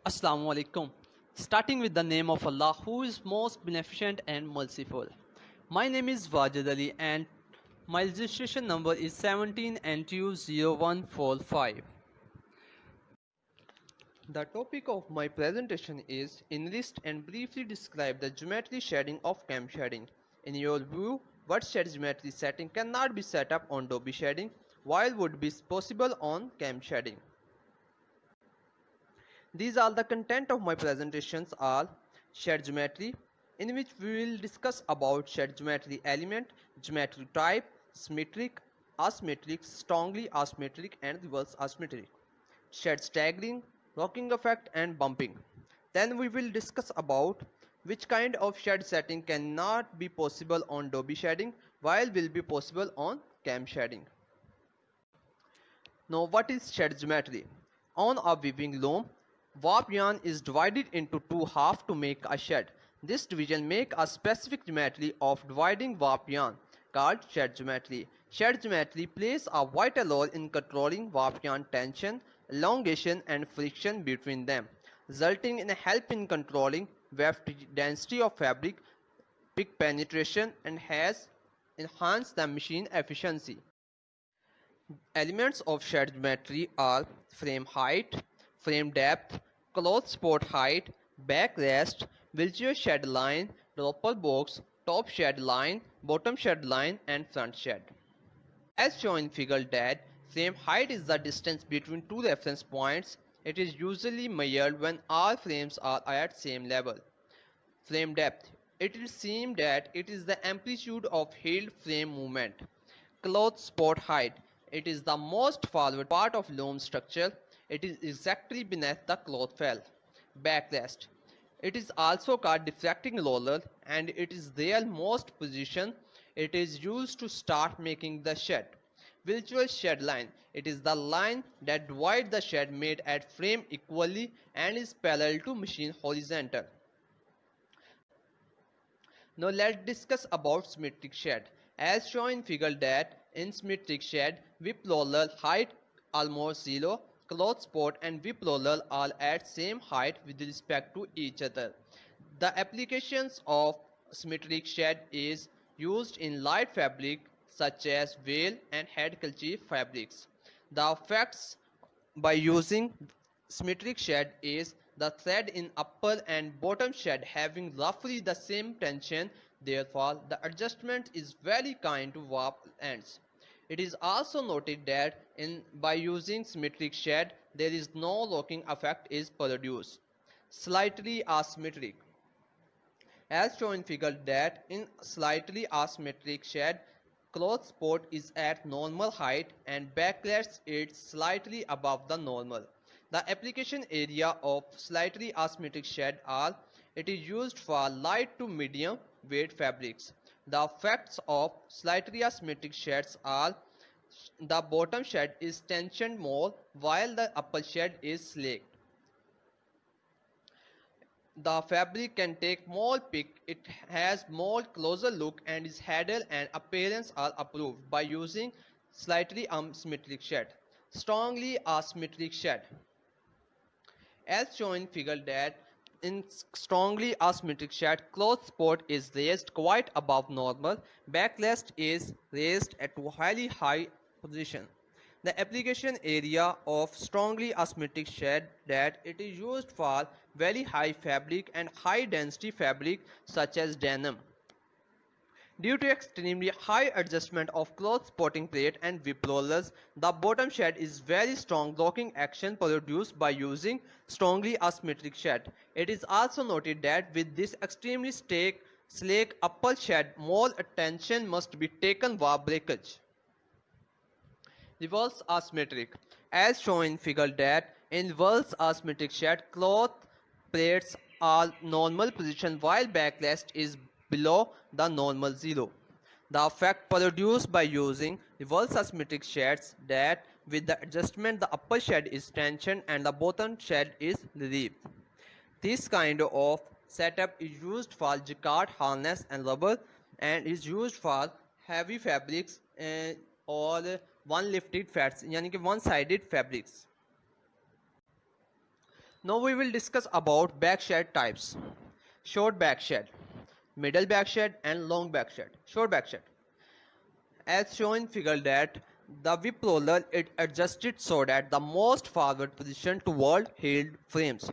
Assalamu alaikum. Starting with the name of Allah, who is most beneficent and merciful. My name is Wajid Ali and my registration number is 17NTU0145. The topic of my presentation is enlist and briefly describe the geometry shading of cam shading. In your view, what shade geometry setting cannot be set up on Adobe shading while would be possible on cam shading? These are the content of my presentations are shade geometry, in which we will discuss about shade geometry element, geometry type, symmetric, asymmetric, strongly asymmetric and reverse asymmetric, shade staggering, rocking effect and bumping. Then we will discuss about which kind of shade setting cannot be possible on Adobe shading while will be possible on cam shading. Now what is shade geometry? On a weaving loom, warp yarn is divided into two halves to make a shed. This division makes a specific geometry of dividing warp yarn called shed geometry. Shed geometry plays a vital role in controlling warp yarn tension, elongation and friction between them, resulting in a help in controlling weft density of fabric, pick penetration and has enhanced the machine efficiency. Elements of shed geometry are frame height, frame depth, cloth support height, backrest, wheelchair shed line, dropper box, top shed line, bottom shed line and front shed. As shown in figure that frame height is the distance between two reference points. It is usually measured when all frames are at same level. Frame depth. It is seen that it is the amplitude of heeled frame movement. Cloth support height. It is the most forward part of loom structure. It is exactly beneath the cloth fell. Backrest. It is also called deflecting roller and it is their most position. It is used to start making the shed. Virtual shed line. It is the line that divides the shed made at frame equally and is parallel to machine horizontal. Now let's discuss about symmetric shed. As shown in figure that in symmetric shed, whip roller height almost zero, cloth support and whip roller are at same height with respect to each other. The applications of symmetric shed is used in light fabric such as veil and head kerchief fabrics. The effects by using symmetric shed is the thread in upper and bottom shed having roughly the same tension, therefore the adjustment is very kind to warp ends. It is also noted that by using symmetric shed there is no locking effect is produced. Slightly asymmetric. As shown in figure that in slightly asymmetric shed, cloth support is at normal height and backrest is slightly above the normal. The application area of slightly asymmetric shed are it is used for light to medium weight fabrics. The effects of slightly asymmetric sheds are the bottom shed is tensioned more while the upper shed is slaked. The fabric can take more pick, it has more closer look and its handle and appearance are approved by using slightly asymmetric shed. Strongly asymmetric shed. As shown in figure that in strongly asymmetric shed, cloth support is raised quite above normal, backrest is raised at a highly high position. The application area of strongly asymmetric shed that it is used for very high fabric and high density fabric such as denim. Due to extremely high adjustment of cloth supporting plate and whip rollers, the bottom shed is very strong locking action produced by using strongly asymmetric shed. It is also noted that with this extremely slake upper shed, more attention must be taken for breakage. Reverse asymmetric. As shown in figure that in reverse asymmetric shed, cloth plates are normal position while backrest is below the normal zero. The effect produced by using reverse asymmetric sheds that with the adjustment the upper shed is tensioned and the bottom shed is relieved. This kind of setup is used for jacquard harness and rubber and is used for heavy fabrics or one lifted fats यानी कि one sided fabrics. Now we will discuss about backshed types. Short backshed, middle backshed and long backshed. Short backshed. As shown in figure that the whip roller is adjusted so that the most forward position toward heeled frames.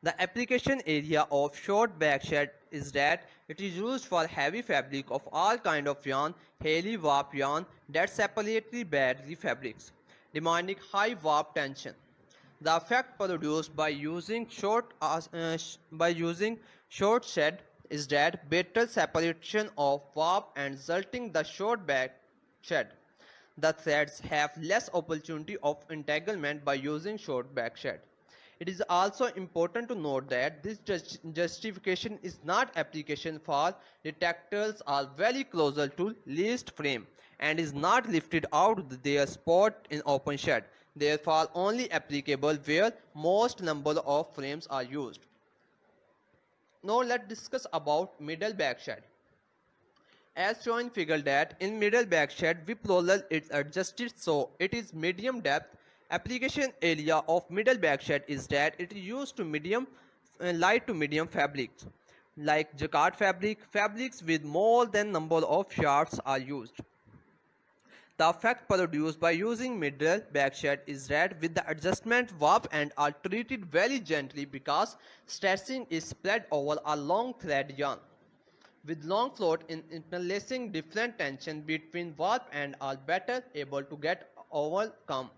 The application area of short backshed is that it is used for heavy fabric of all kind of yarn, heavy warp yarn that separately bed the fabrics, demanding high warp tension. The effect produced by using short shed is that better separation of warp and resulting the short back shed. The threads have less opportunity of entanglement by using short back shed. It is also important to note that this justification is not application for detectors are very closer to least frame and is not lifted out their spot in open shed, therefore only applicable where most number of frames are used. Now let's discuss about middle back shed. As shown in figure that in middle backshed whip roller is adjusted so it is medium depth. Application area of middle backshed is that it is used to medium light to medium fabrics like jacquard fabrics with more than number of shafts are used. The effect produced by using middle backshed is that with the adjustment warp and are treated very gently because stretching is spread over a long thread yarn with long float in interlacing different tension between warp and are better able to get overcome.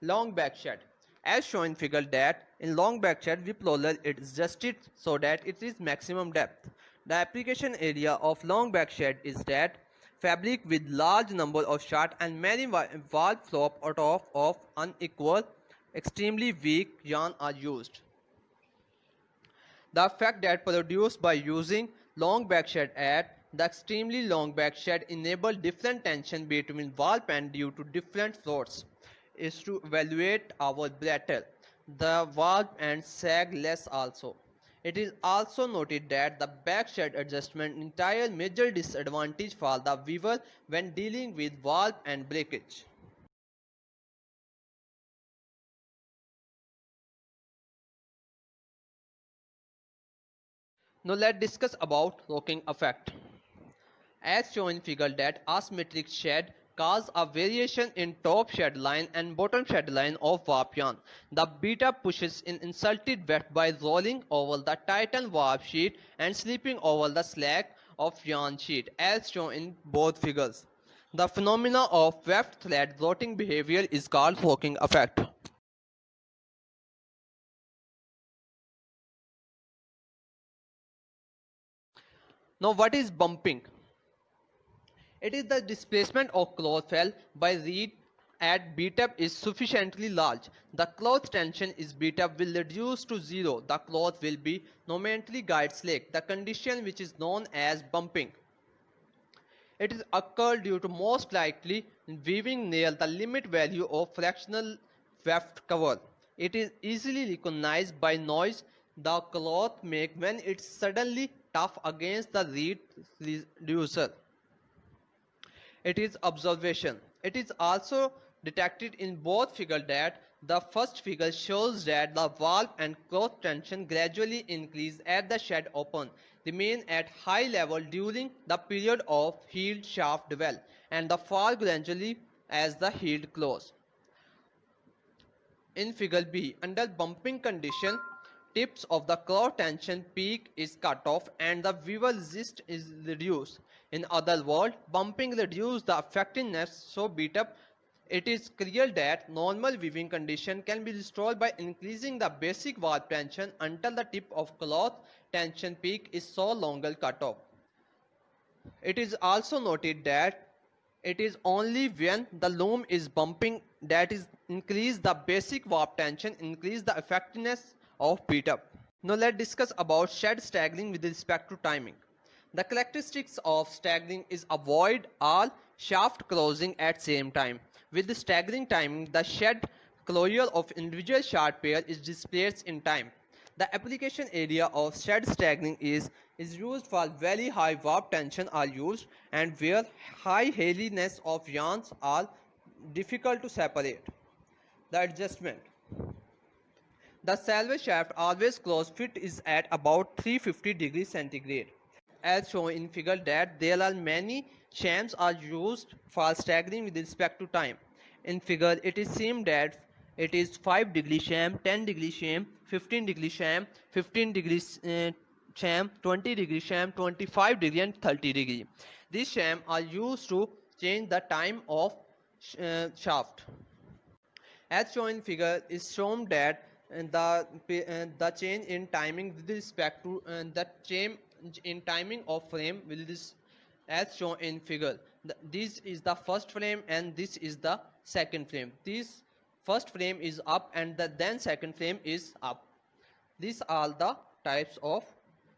Long backshed. As shown in figure that in long backshed whip roller it is adjusted so that it is maximum depth. The application area of long backshed is that fabric with large number of shot and many warp flop out of unequal, extremely weak yarn are used. The effect that produced by using long backshed at the extremely long backshed enable different tension between warp and due to different floats is to evaluate our brattle. The warp and sag less also. It is also noted that the backshed adjustment entire major disadvantage for the weaver when dealing with warp and breakage. Now let's discuss about rocking effect. As shown in figure that asymmetric shed cause a variation in top shed line and bottom shed line of warp yarn. The beta pushes in insulted weft by rolling over the tightened warp sheet and slipping over the slack of yarn sheet as shown in both figures. The phenomena of weft thread rotting behavior is called rocking effect. Now what is bumping? It is the displacement of cloth fell by reed at beat-up is sufficiently large. The cloth tension is beat-up will reduce to zero. The cloth will be nominally guide slack, the condition which is known as bumping. It is occurred due to most likely weaving near the limit value of fractional weft cover. It is easily recognized by noise the cloth make when it's suddenly tough against the reed reducer. It is observation. It is also detected in both figures that the first figure shows that the valve and cloth tension gradually increase as the shed open, remain at high level during the period of heeled shaft dwell, and the fall gradually as the heeled close. In figure B, under bumping condition, tips of the cloth tension peak is cut off and the weaver resist is reduced. In other words, bumping reduces the effectiveness so beat up. It is clear that normal weaving condition can be restored by increasing the basic warp tension until the tip of cloth tension peak is so longer cut off. It is also noted that it is only when the loom is bumping that is increase the basic warp tension, increase the effectiveness of beat up. Now let's discuss about shed staggering with respect to timing. The characteristics of staggering is avoid all shaft closing at same time. With the staggering timing, the shed closure of individual shaft pair is displaced in time. The application area of shed staggering is used for very high warp tension are used and where high heaviness of yarns are difficult to separate. The adjustment. The salvage shaft always closed fit is at about 350 degrees centigrade. As shown in figure that there are many shams are used for staggering with respect to time. In figure it is seen that it is 5 degree sham, 10 degree sham, 15 degree sham, 15 degrees sham, 20 degree sham, 25 degree and 30 degree. These sham are used to change the time of shaft. As shown in figure is shown that the change in timing with respect to the change in timing of frame will this as shown in figure. This is the first frame and this is the second frame. This first frame is up and then second frame is up. These are the types of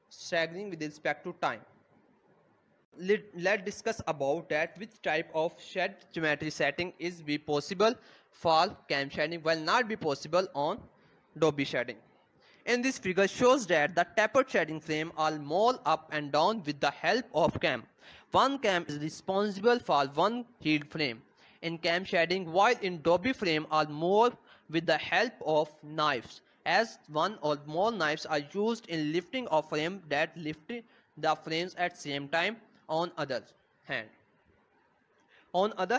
staggering with respect to time. Let's discuss about that which type of shed geometry setting is be possible for cam shading while not be possible on Dobby shading. In this figure shows that the tapered shading frame are more up and down with the help of cam. One cam is responsible for one heeled frame in cam shading, while in Dobby frame are more with the help of knives, as one or more knives are used in lifting of frame that lift the frames at same time. On other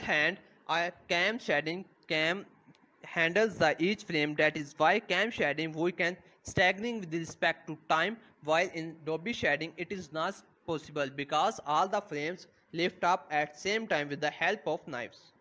hand, a cam shading cam handles the each frame. That is why cam shading we can staggering with respect to time, while in Dobby shading it is not possible because all the frames lift up at same time with the help of knives.